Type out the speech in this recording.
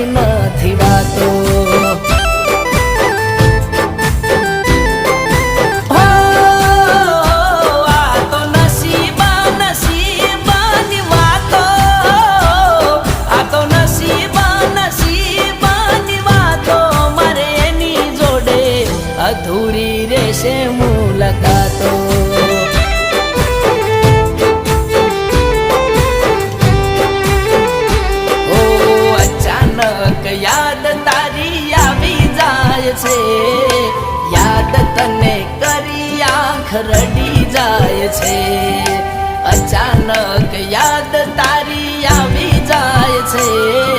નથી વાતો અધૂરી રહેશે મુલાકાતો ઓ અચાનક યાદ તારી આવી જાય છે યાદ તને કરી આંખ રડી જાય છે અચાનક યાદ તારી આવી જાય છે